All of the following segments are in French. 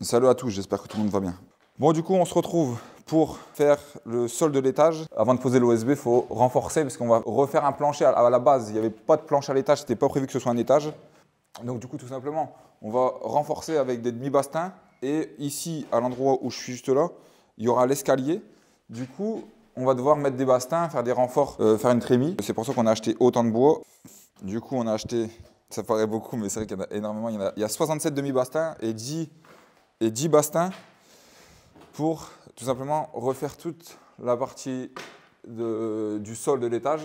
Salut à tous, j'espère que tout le monde va bien. Bon, du coup, on se retrouve pour faire le sol de l'étage. Avant de poser l'OSB, il faut renforcer parce qu'on va refaire un plancher à la base. Il n'y avait pas de planche à l'étage, c'était pas prévu que ce soit un étage. Donc du coup, tout simplement, on va renforcer avec des demi-bastins. Et ici, à l'endroit où je suis juste là, il y aura l'escalier. Du coup, on va devoir mettre des bastins, faire des renforts, faire une trémie. C'est pour ça qu'on a acheté autant de bois. Du coup, on a acheté, ça paraît beaucoup, mais c'est vrai qu'il y en a énormément. Il y a 67 demi-bastins et 10 bastins pour tout simplement refaire toute la partie du sol de l'étage.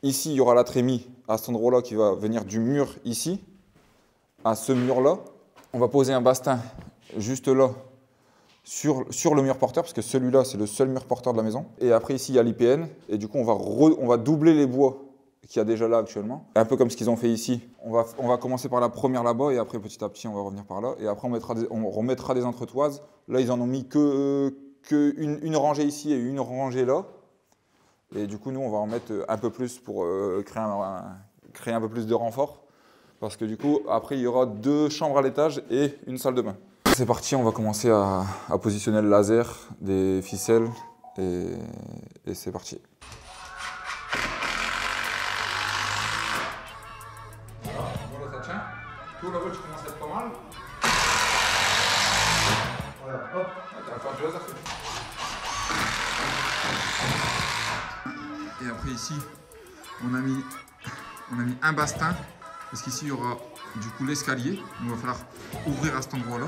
Ici, il y aura la trémie à cet endroit-là qui va venir du mur ici à ce mur-là. On va poser un bastin juste là sur le mur porteur parce que celui-là, c'est le seul mur porteur de la maison. Et après, ici, il y a l'IPN et du coup, on va doubler les bois qu'il y a déjà là actuellement. Un peu comme ce qu'ils ont fait ici. On va commencer par la première là-bas et après petit à petit on va revenir par là. Et après on remettra des entretoises. Là ils en ont mis une rangée ici et une rangée là. Et du coup nous on va en mettre un peu plus pour créer un peu plus de renfort. Parce que du coup après il y aura 2 chambres à l'étage et une salle de bain. C'est parti, on va commencer à positionner le laser, des ficelles et c'est parti. Tout là-bas, tu commences à être pas mal. Voilà, hop, tu vas faire du laser. Et après ici, on a mis un bastin, parce qu'ici il y aura du coup l'escalier. Il va falloir ouvrir à cet endroit-là.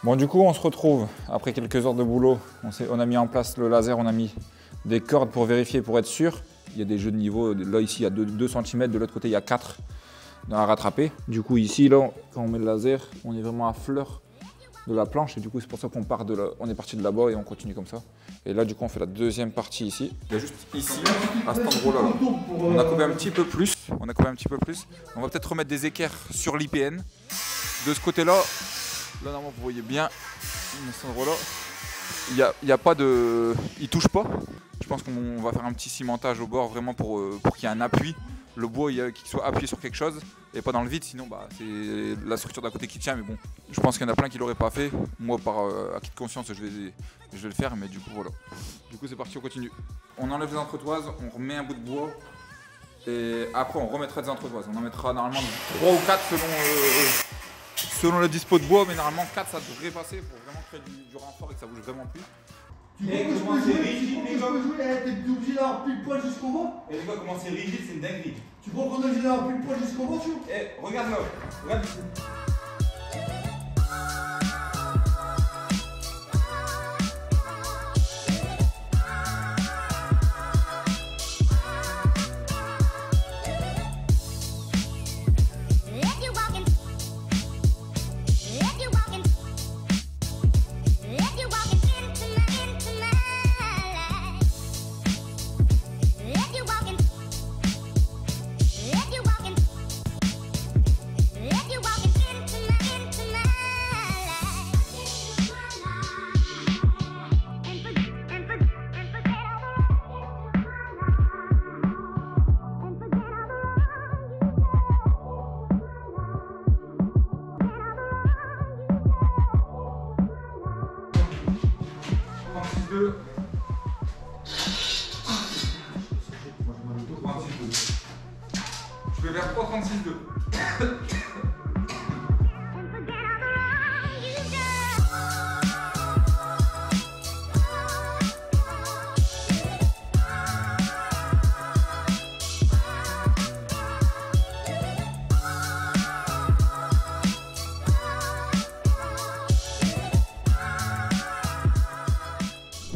Bon, du coup, on se retrouve après quelques heures de boulot. On a mis en place le laser, on a mis des cordes pour vérifier, pour être sûr. Il y a des jeux de niveau. Là, ici, il y a 2 cm. De l'autre côté, il y a 4 à rattraper. Du coup, ici, là, quand on met le laser, on est vraiment à fleur de la planche. Et du coup, c'est pour ça qu'on est parti de là-bas et on continue comme ça. Et là, du coup, on fait la deuxième partie ici. Il y a juste ici, à cet endroit-là, on a coupé un petit peu plus. On va peut-être remettre des équerres sur l'IPN. De ce côté-là, là, normalement, vous voyez bien, à cet endroit-là, il n'y a pas de... Il touche pas. Je pense qu'on va faire un petit cimentage au bord vraiment pour qu'il y ait un appui. Le bois qu'il soit appuyé sur quelque chose et pas dans le vide, sinon c'est la structure d'à côté qui tient. Mais bon, je pense qu'il y en a plein qui ne l'auraient pas fait. Moi, par acquis de conscience, je vais le faire, mais du coup, voilà. Du coup, c'est parti, on continue. On enlève les entretoises, on remet un bout de bois et après, on remettra des entretoises. On en mettra normalement 3 ou 4 selon le dispo de bois, mais normalement 4 ça devrait passer pour vraiment créer du renfort et que ça bouge vraiment plus. Et comment c'est rigide, les gars? T'es obligé d'avoir pile poil jusqu'au bas? Et les gars, comment c'est rigide, c'est une dinguerie. Tu crois qu'on est obligé d'avoir pile poil jusqu'au bas, tu vois? Eh, regarde là, regarde ici. Je vais vers 3,36,2.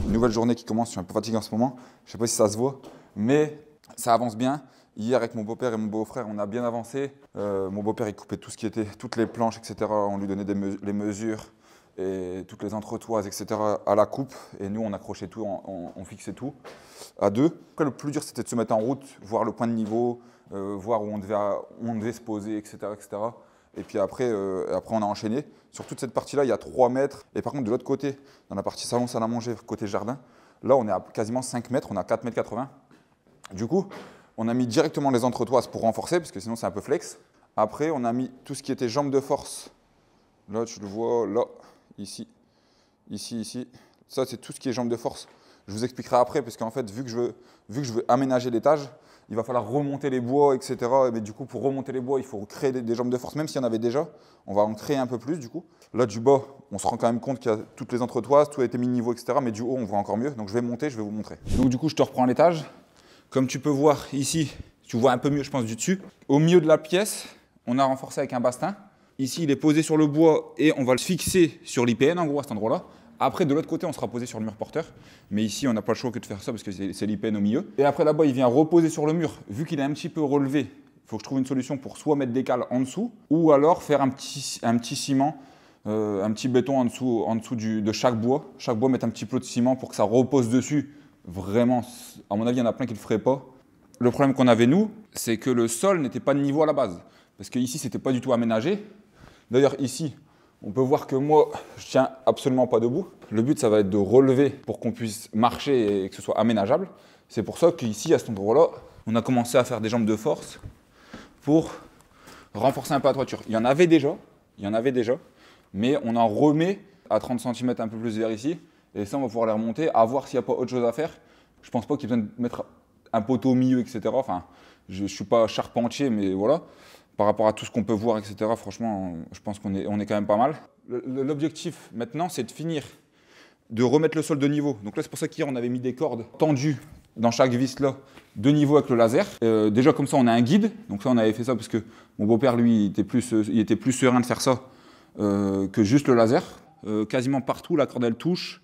Nouvelle journée qui commence, je suis un peu fatigué en ce moment, je ne sais pas si ça se voit, mais ça avance bien. Hier avec mon beau-père et mon beau-frère, on a bien avancé. Mon beau-père il coupait tout ce qui était, toutes les planches, etc. On lui donnait les mesures et toutes les entretoises, etc. à la coupe. Et nous on accrochait tout, on fixait tout à 2. Après le plus dur c'était de se mettre en route, voir le point de niveau, voir où on devait se poser, etc. etc. Et puis après on a enchaîné. Sur toute cette partie-là, il y a 3 mètres. Et par contre, de l'autre côté, dans la partie salon, salle à manger, côté jardin, là, on est à quasiment 5 mètres, on a 4,80 m. Du coup, on a mis directement les entretoises pour renforcer, parce que sinon, c'est un peu flex. Après, on a mis tout ce qui était jambes de force Là, tu le vois, là, ici, ici. Ça, c'est tout ce qui est jambes de force. Je vous expliquerai après, parce qu'en fait, vu que je veux aménager l'étage, il va falloir remonter les bois, etc. Mais du coup, pour remonter les bois, il faut créer des jambes de force, même s'il y en avait déjà. On va en créer un peu plus, du coup. Là, du bas, on se rend quand même compte qu'il y a toutes les entretoises, tout a été mis niveau, etc. Mais du haut, on voit encore mieux. Donc, je vais monter, je vais vous montrer. Donc, du coup, je te reprends l'étage. Comme tu peux voir ici, tu vois un peu mieux, je pense, du dessus. Au milieu de la pièce, on a renforcé avec un bastin. Ici, il est posé sur le bois et on va le fixer sur l'IPN, en gros, à cet endroit-là. Après, de l'autre côté, on sera posé sur le mur porteur. Mais ici, on n'a pas le choix que de faire ça parce que c'est l'IPN au milieu. Et après, là-bas, il vient reposer sur le mur. Vu qu'il est un petit peu relevé, il faut que je trouve une solution pour soit mettre des cales en dessous ou alors faire un petit ciment, un petit béton en dessous de chaque bois. Chaque bois, mettre un petit peu de ciment pour que ça repose dessus. Vraiment, à mon avis, il y en a plein qui ne le feraient pas. Le problème qu'on avait, nous, c'est que le sol n'était pas de niveau à la base. Parce qu'ici, ce n'était pas du tout aménagé. D'ailleurs, ici, on peut voir que moi, je tiens absolument pas debout. Le but, ça va être de relever pour qu'on puisse marcher et que ce soit aménageable. C'est pour ça qu'ici, à cet endroit-là, on a commencé à faire des jambes de force pour renforcer un peu la toiture. Il y en avait déjà, mais on en remet à 30 cm un peu plus vers ici. Et ça, on va pouvoir les remonter, à voir s'il n'y a pas autre chose à faire. Je pense pas qu'il y ait besoin de mettre un poteau au milieu, etc. Enfin, je ne suis pas charpentier, mais voilà. Par rapport à tout ce qu'on peut voir, etc., franchement, je pense qu'on est quand même pas mal. L'objectif maintenant, c'est de finir, de remettre le sol de niveau. Donc là, c'est pour ça qu'hier, on avait mis des cordes tendues dans chaque vis là, de niveau avec le laser. Déjà, comme ça, on a un guide. Donc ça, on avait fait ça parce que mon beau-père, lui, il était plus serein de faire ça que juste le laser. Quasiment partout, la corde, elle touche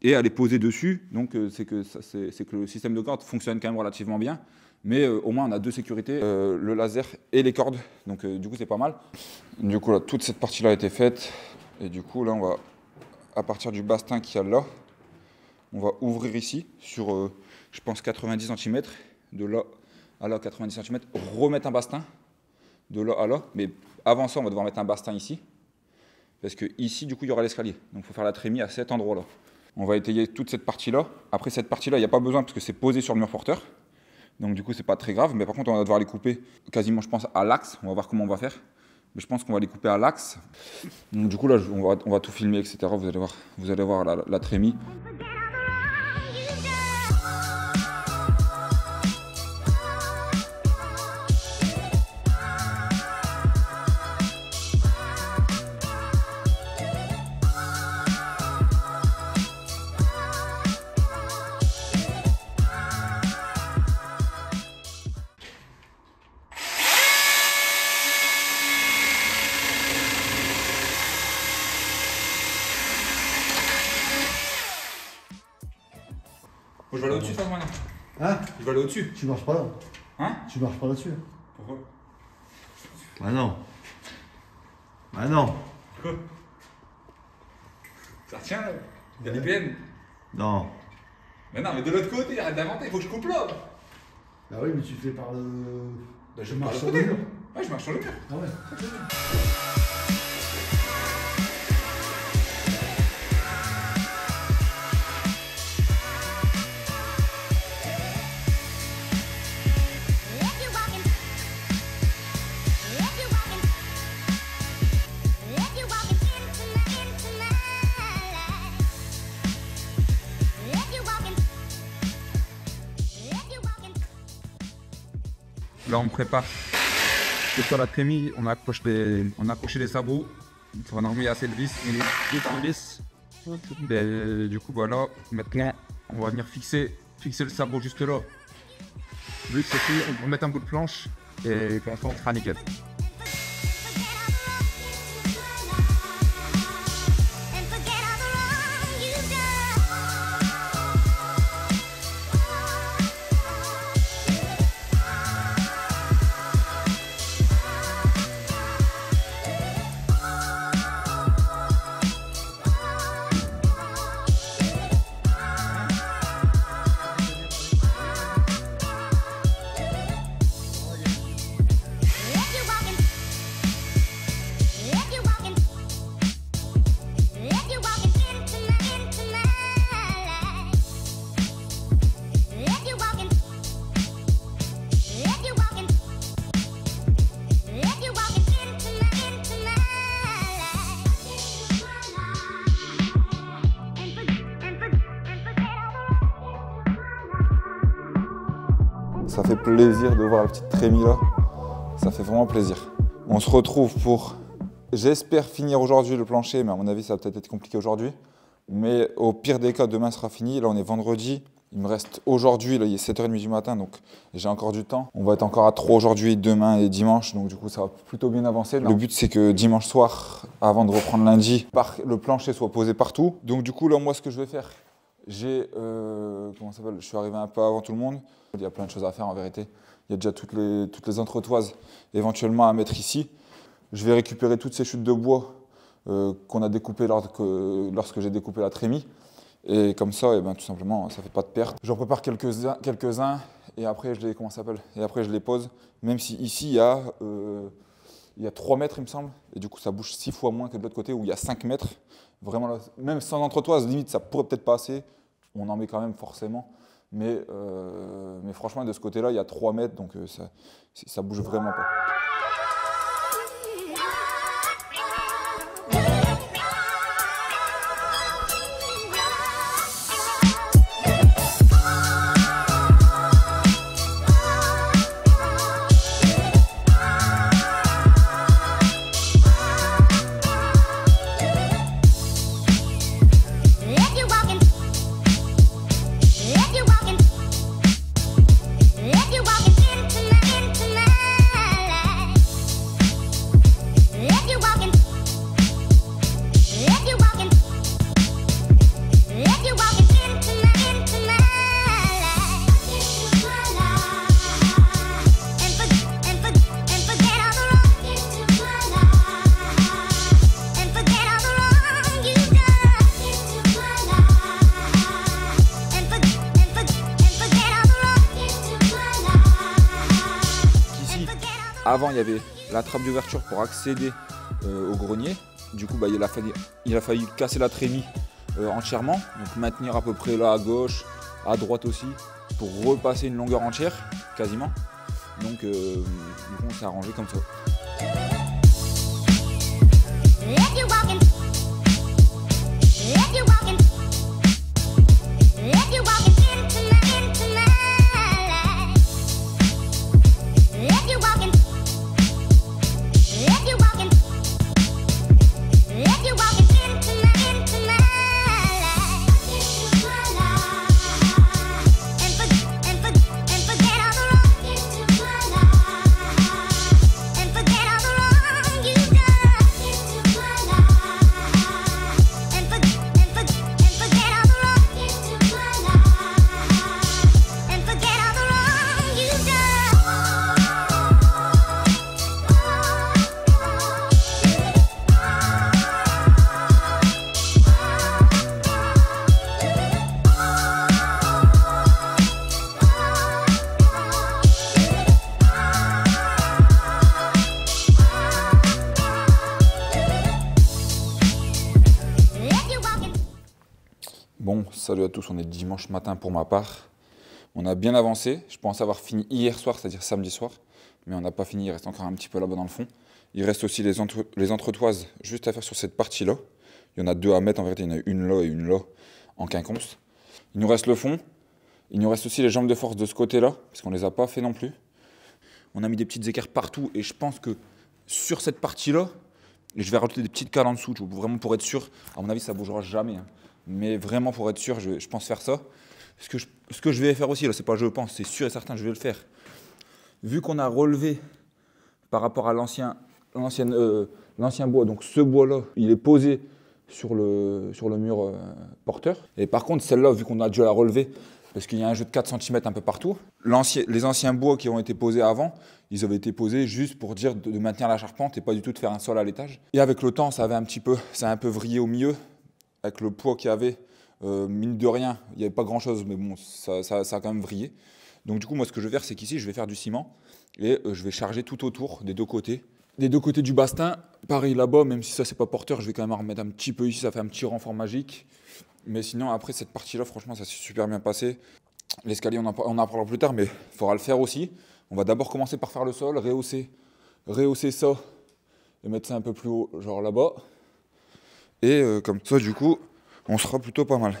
et elle est posée dessus. Donc c'est que le système de corde fonctionne quand même relativement bien. Mais au moins, on a deux sécurités, le laser et les cordes. Donc, du coup, c'est pas mal. Du coup, là, toute cette partie-là a été faite. Et du coup, là, on va, à partir du bastin qu'il y a là, on va ouvrir ici sur, je pense, 90 cm. De là à là, 90 cm. Remettre un bastin de là à là. Mais avant ça, on va devoir mettre un bastin ici. Parce que ici, du coup, il y aura l'escalier. Donc, il faut faire la trémie à cet endroit-là. On va étayer toute cette partie-là. Après, cette partie-là, il n'y a pas besoin parce que c'est posé sur le mur porteur. Donc du coup, c'est pas très grave, mais par contre, on va devoir les couper quasiment, je pense, à l'axe. On va voir comment on va faire. Mais je pense qu'on va les couper à l'axe. Donc du coup, là, on va tout filmer, etc. Vous allez voir la trémie. Je vais aller au-dessus, toi, maintenant. Hein? Je vais aller au-dessus. Tu marches pas là. Hein? Tu marches pas là-dessus. Pourquoi? Bah non. Bah non. Quoi? Ça retient, là? Il y a des PN. Non. Mais non, mais de l'autre côté, arrête d'inventer, il faut que je coupe là. Bah oui, mais tu fais par le. Bah, je Tu marches marche sur le mur. Ouais, je marche sur le mur. Ah ouais. Là, on prépare. Sur la trémie, on accroche les sabots. On a remis assez de vis. Du coup, voilà. Maintenant, on va venir fixer le sabot juste là. Vu que c'est fait, on va mettre un bout de planche et pour l'instant, on sera nickel. fait plaisir de voir la petite trémie là. Ça fait vraiment plaisir. On se retrouve pour, j'espère finir aujourd'hui le plancher, mais à mon avis ça va peut-être être compliqué aujourd'hui. Mais au pire des cas, demain sera fini. Là on est vendredi. Il me reste aujourd'hui, là il est 7h30 du matin, donc j'ai encore du temps. On va être encore à 3 aujourd'hui, demain et dimanche, donc du coup ça va plutôt bien avancer. Le but c'est que dimanche soir, avant de reprendre lundi, le plancher soit posé partout. Donc du coup là moi ce que je vais faire, j'ai, comment ça s'appelle, je suis arrivé un peu avant tout le monde. Il y a plein de choses à faire en vérité. Il y a déjà toutes les entretoises éventuellement à mettre ici. Je vais récupérer toutes ces chutes de bois qu'on a découpées lorsque j'ai découpé la trémie. Et comme ça, tout simplement, ça ne fait pas de perte. J'en prépare quelques-uns et après je les pose. Même si ici, il y a 3 mètres, il me semble. Et du coup, ça bouge 6 fois moins que de l'autre côté où il y a 5 mètres. Vraiment, là, même sans entretoise, limite, ça pourrait peut-être pas assez. On en met quand même forcément. Mais franchement, de ce côté-là, il y a 3 mètres, donc ça bouge vraiment pas. Avant, il y avait la trappe d'ouverture pour accéder au grenier. Du coup, il a fallu casser la trémie entièrement. Donc maintenir à peu près là à gauche, à droite aussi, pour repasser une longueur entière, quasiment. Donc, du coup, on s'est arrangé comme ça. Bon, salut à tous, on est dimanche matin pour ma part. On a bien avancé, je pense avoir fini hier soir, c'est-à-dire samedi soir. Mais on n'a pas fini, il reste encore un petit peu là-bas dans le fond. Il reste aussi les entretoises juste à faire sur cette partie-là. Il y en a 2 à mettre, en vérité, il y en a une là et une là en quinconce. Il nous reste le fond. Il nous reste aussi les jambes de force de ce côté-là, parce qu'on ne les a pas fait non plus. On a mis des petites équerres partout et je pense que sur cette partie-là, je vais rajouter des petites cales en dessous, vraiment pour être sûr. À mon avis, ça ne bougera jamais. Hein. Mais vraiment pour être sûr, je pense faire ça. Ce que je vais faire aussi, là, c'est pas je pense, c'est sûr et certain, je vais le faire. Vu qu'on a relevé par rapport à l'ancien bois, donc ce bois-là, il est posé sur le mur porteur. Et par contre, celle-là, vu qu'on a dû la relever, parce qu'il y a un jeu de 4 cm un peu partout, les anciens bois qui ont été posés avant, ils avaient été posés juste pour dire de maintenir la charpente et pas du tout de faire un sol à l'étage. Et avec le temps, ça a un peu vrillé au milieu. Avec le poids qu'il y avait, mine de rien, il n'y avait pas grand-chose, mais bon, ça a quand même vrillé. Donc du coup, moi, ce que je vais faire, c'est qu'ici, je vais faire du ciment et je vais charger tout autour des 2 côtés. Des 2 côtés du bastin, pareil là-bas, même si ça, c'est pas porteur, je vais quand même en remettre un petit peu ici, ça fait un petit renfort magique. Mais sinon, après, cette partie-là, franchement, ça s'est super bien passé. L'escalier, on en parlera plus tard, mais il faudra le faire aussi. On va d'abord commencer par faire le sol, rehausser ça et mettre ça un peu plus haut, genre là-bas. Et comme ça, du coup, on sera plutôt pas mal.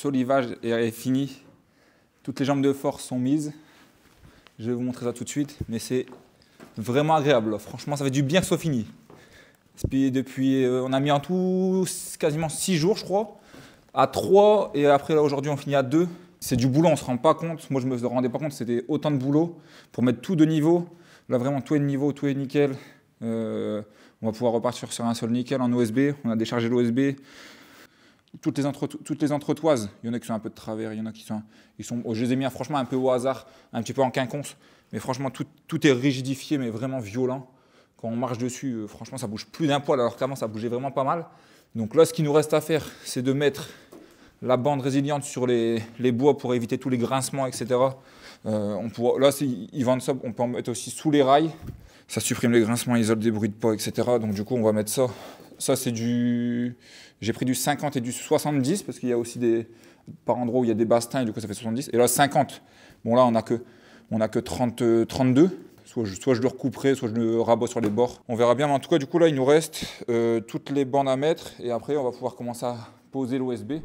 solivage est fini. Toutes les jambes de force sont mises. Je vais vous montrer ça tout de suite, mais c'est vraiment agréable. Là. Franchement, ça fait du bien que ce soit fini. Depuis, on a mis en tout quasiment 6 jours, je crois, à 3, et après, là, aujourd'hui, on finit à 2. C'est du boulot, on ne se rend pas compte. Moi, je ne me rendais pas compte, c'était autant de boulot pour mettre tout de niveau. Là, vraiment, tout est de niveau, tout est nickel. On va pouvoir repartir sur un sol nickel en OSB. On a déchargé l'OSB. Toutes les entretoises, il y en a qui sont un peu de travers, il y en a qui sont... je les ai mis franchement un peu au hasard, un petit peu en quinconce. Mais franchement, tout est rigidifié, mais vraiment violent. Quand on marche dessus, franchement, ça bouge plus d'un poil, alors qu'avant, ça bougeait vraiment pas mal. Donc là, ce qu'il nous reste à faire, c'est de mettre la bande résiliente sur les bois pour éviter tous les grincements, etc. Là, ils vendent ça, on peut en mettre aussi sous les rails. Ça supprime les grincements, isole des bruits de pas, etc. Donc du coup, on va mettre ça. Ça, c'est du... J'ai pris du 50 et du 70, parce qu'il y a aussi par endroits où il y a des bastins, et du coup, ça fait 70. Et là, 50. Bon, là, on n'a que 32. Soit je le recouperai, soit je le rabats sur les bords. On verra bien, mais en tout cas, du coup, là, il nous reste toutes les bandes à mettre. Et après, on va pouvoir commencer à poser l'OSB.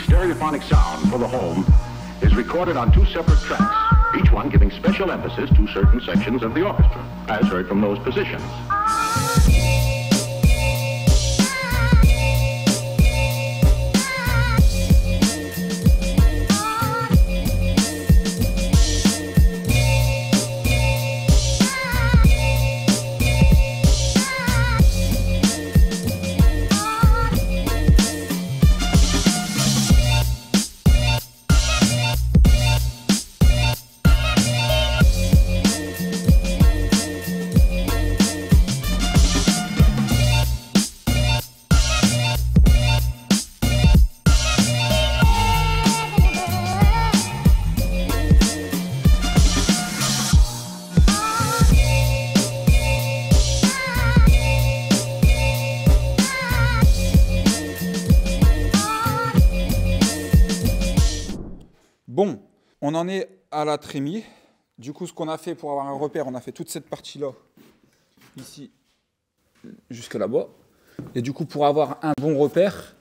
Stereophonic sound for the home is recorded on 2 separate tracks, each one giving special emphasis to certain sections of the orchestra, as heard from those positions. Bon, on en est à la trémie. Du coup, ce qu'on a fait pour avoir un repère, on a fait toute cette partie-là, ici, jusque là-bas. Et du coup, pour avoir un bon repère,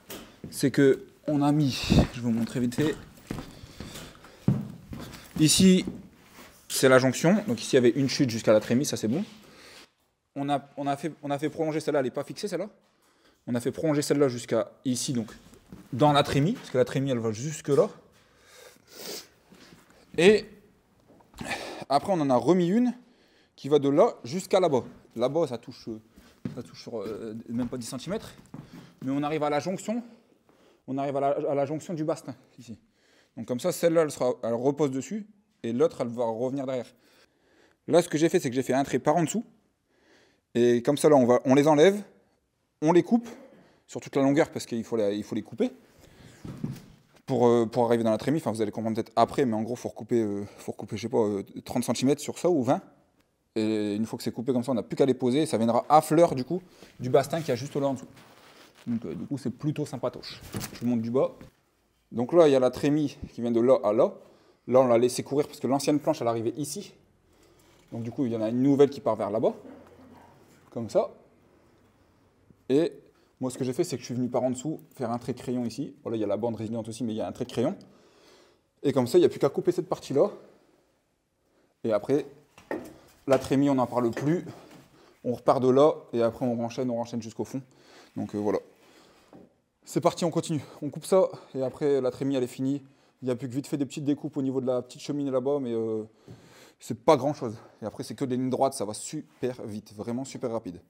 c'est que on a mis, je vais vous montrer vite fait. Ici, c'est la jonction. Donc ici, il y avait une chute jusqu'à la trémie, ça c'est bon. On a fait prolonger celle-là, elle n'est pas fixée celle-là. On a fait prolonger celle-là jusqu'à ici, donc dans la trémie, parce que la trémie, elle va jusque là. Et après, on en a remis une qui va de là jusqu'à là-bas. Là-bas, ça touche sur même pas 10 cm. Mais on arrive à la jonction. On arrive à la jonction du bastin, ici. Donc comme ça, celle-là, elle repose dessus. Et l'autre, elle va revenir derrière. Là, ce que j'ai fait, c'est que j'ai fait un trait par en dessous. Et comme ça, là, on les enlève. On les coupe sur toute la longueur parce qu'il faut les couper. Pour arriver dans la trémie, enfin vous allez comprendre peut-être après, mais en gros, il faut recouper, je sais pas, 30 cm sur ça ou 20. Et une fois que c'est coupé comme ça, on n'a plus qu'à les poser. Et ça viendra à fleur du coup du bastin qui a juste là en dessous. Donc du coup, c'est plutôt sympatoche. Je vous montre du bas. Donc là, il y a la trémie qui vient de là à là. Là, on l'a laissé courir parce que l'ancienne planche, elle arrivait ici. Donc du coup, il y en a une nouvelle qui part vers là-bas. Comme ça. Et moi, ce que j'ai fait, c'est que je suis venu par en dessous faire un trait de crayon ici. Voilà, il y a la bande résiliente aussi, mais il y a un trait de crayon. Et comme ça, il n'y a plus qu'à couper cette partie-là. Et après, la trémie, on n'en parle plus. On repart de là, et après, on renchaîne jusqu'au fond. Donc voilà. C'est parti, on continue. On coupe ça, et après, la trémie, elle est finie. Il n'y a plus que vite fait des petites découpes au niveau de la petite cheminée là-bas, mais c'est pas grand-chose. Et après, c'est que des lignes droites, ça va super vite, vraiment super rapide.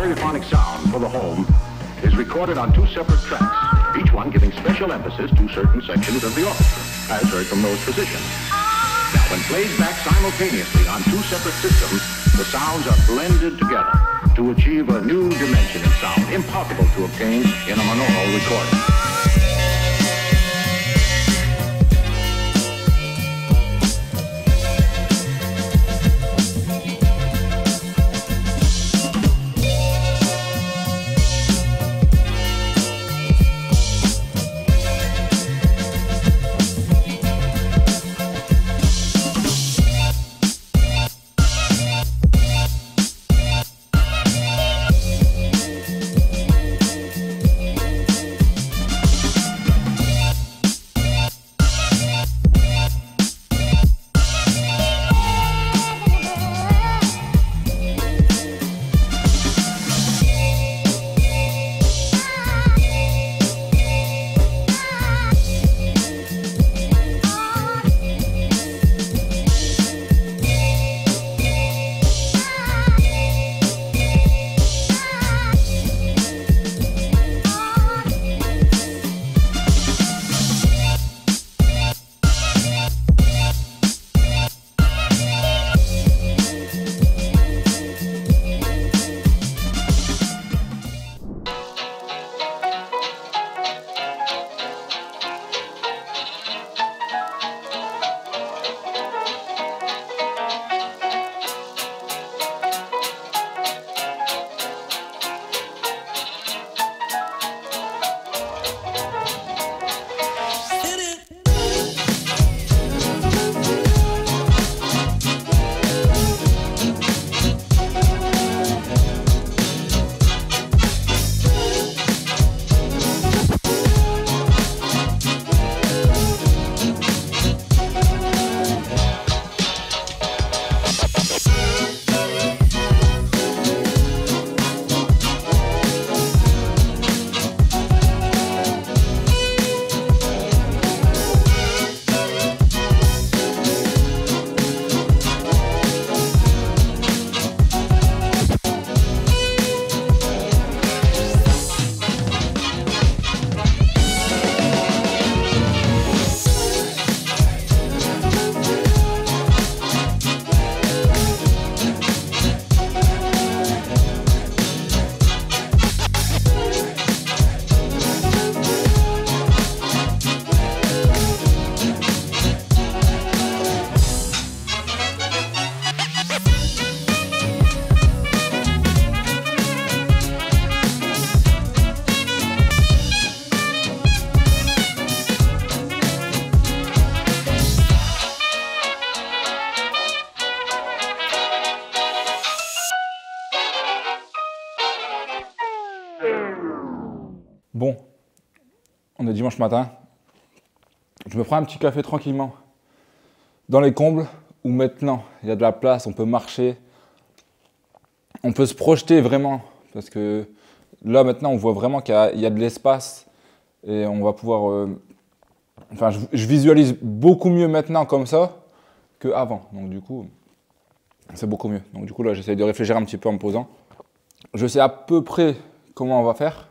stereophonic sound for the home is recorded on 2 separate tracks, each one giving special emphasis to certain sections of the orchestra, as heard from those positions. Now, when played back simultaneously on 2 separate systems, the sounds are blended together to achieve a new dimension in sound, impossible to obtain in a monaural recording. Bon, on est dimanche matin. Je me prends un petit café tranquillement dans les combles où maintenant il y a de la place, on peut marcher, on peut se projeter vraiment parce que là maintenant on voit vraiment qu'il y a de l'espace et on va pouvoir. Enfin, je visualise beaucoup mieux maintenant comme ça qu'avant. Donc du coup, c'est beaucoup mieux. Donc du coup là, j'essaie de réfléchir un petit peu en me posant. Je sais à peu près comment on va faire.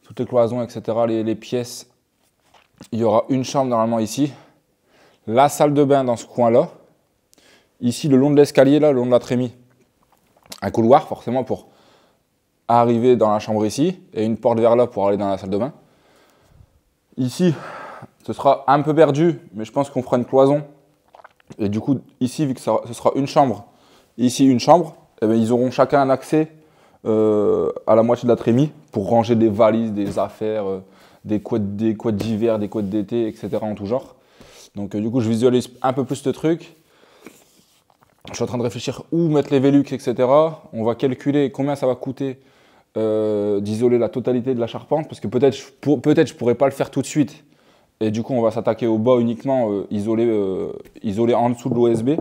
Toutes les cloisons, etc., les pièces. Il y aura une chambre normalement ici. La salle de bain dans ce coin-là. Ici, le long de l'escalier, là, le long de la trémie. Un couloir, forcément, pour arriver dans la chambre ici. Et une porte vers là pour aller dans la salle de bain. Ici, ce sera un peu perdu, mais je pense qu'on fera une cloison. Et du coup, ici, vu que ce sera une chambre, ici une chambre, eh bien, ils auront chacun un accès à la moitié de la trémie pour ranger des valises, des affaires, des couettes d'hiver, des couettes d'été, etc. en tout genre. Donc du coup, je visualise un peu plus ce truc. Je suis en train de réfléchir où mettre les Velux, etc. On va calculer combien ça va coûter d'isoler la totalité de la charpente, parce que peut-être je pourrais pas le faire tout de suite. Et du coup, on va s'attaquer au bas uniquement, isoler en dessous de l'OSB.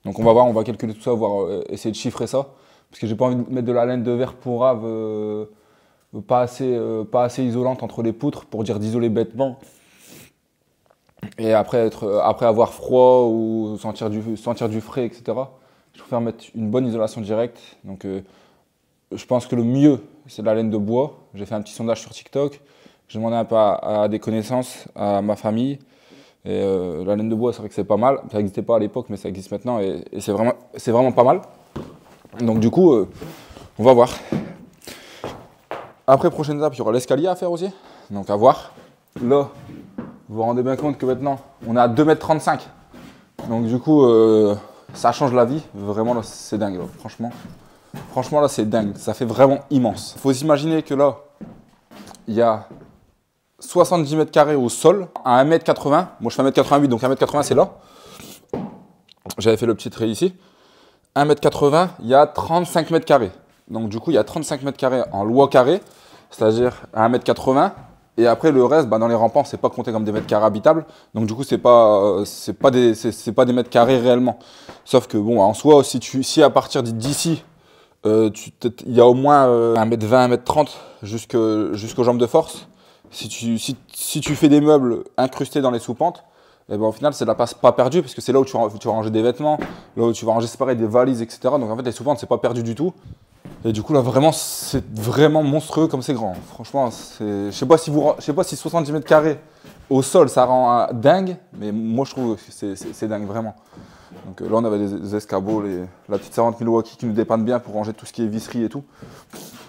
Donc on va voir, on va calculer tout ça, essayer de chiffrer ça. Parce que j'ai pas envie de mettre de la laine de verre pourrave pas assez isolante entre les poutres pour dire d'isoler bêtement. Et après avoir froid ou sentir du frais, etc. Je préfère mettre une bonne isolation directe. Donc je pense que le mieux, c'est la laine de bois. J'ai fait un petit sondage sur TikTok. J'ai demandé un peu à des connaissances, à ma famille. Et la laine de bois, c'est vrai que c'est pas mal. Ça n'existait pas à l'époque, mais ça existe maintenant. Et c'est vraiment pas mal. Donc du coup, on va voir. Après, prochaine étape, il y aura l'escalier à faire aussi. Donc à voir. Là, vous vous rendez bien compte que maintenant, on est à 2,35 m. Donc du coup, ça change la vie. Vraiment, là, c'est dingue. Là. Franchement, là, c'est dingue. Ça fait vraiment immense. Il faut s'imaginer que là, il y a 70 mètres carrés au sol à 1,80 m. Moi, je fais 1,88 m, donc 1,80 m, c'est là. J'avais fait le petit trait ici. 1,80 m, il y a 35 mètres carrés. Donc du coup, il y a 35 mètres carrés en loi carré, c'est-à-dire à 1,80 m. Et après, le reste, dans les rampants, c'est pas compté comme des mètres carrés habitables. Donc du coup, c'est pas des mètres carrés réellement. Sauf que bon, en soi, si à partir d'ici, il y a au moins 1,20 m, 1,30 m jusqu'aux jambes de force. Si tu fais des meubles incrustés dans les sous-pentes, et ben au final, c'est de la place pas perdue, parce que c'est là où tu vas ranger des vêtements, là où tu vas ranger séparer des valises, etc. Donc en fait, les sous-pentes, c'est pas perdu du tout. Et du coup, là, vraiment, c'est vraiment monstrueux comme c'est grand. Franchement, je sais pas si 70 mètres carrés au sol, ça rend dingue, mais moi, je trouve que c'est dingue, vraiment. Donc là, on avait des escabeaux, la petite servante Milwaukee qui nous dépanne bien pour ranger tout ce qui est visserie et tout.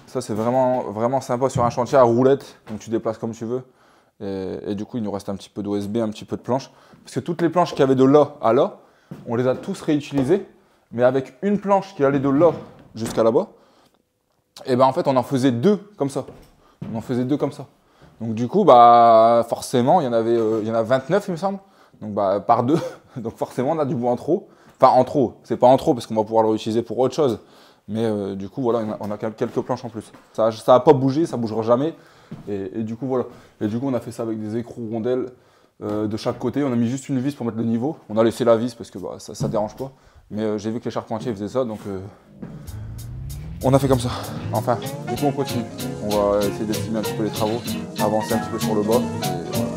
Ça, c'est vraiment sympa sur un chantier à roulette, donc tu déplaces comme tu veux. Et du coup, il nous reste un petit peu d'OSB, un petit peu de planches. Parce que toutes les planches qu'il y avait de là à là, on les a tous réutilisées, mais avec une planche qui allait de là jusqu'à là-bas, et ben en fait, on en faisait deux comme ça. Donc du coup, forcément, il y en a 29, il me semble. Donc par deux. Donc forcément, on a du bois en trop. Enfin, en trop. C'est pas en trop parce qu'on va pouvoir le réutiliser pour autre chose. Mais du coup, voilà, on a quelques planches en plus. Ça a pas bougé, ça bougera jamais. Et du coup, voilà. Et du coup, on a fait ça avec des écrous rondelles de chaque côté. On a mis juste une vis pour mettre le niveau. On a laissé la vis parce que ça dérange pas. Mais j'ai vu que les charpentiers faisaient ça, donc on a fait comme ça. Enfin, du coup, on continue. On va essayer d'estimer un petit peu les travaux, avancer un petit peu sur le bas. Et voilà.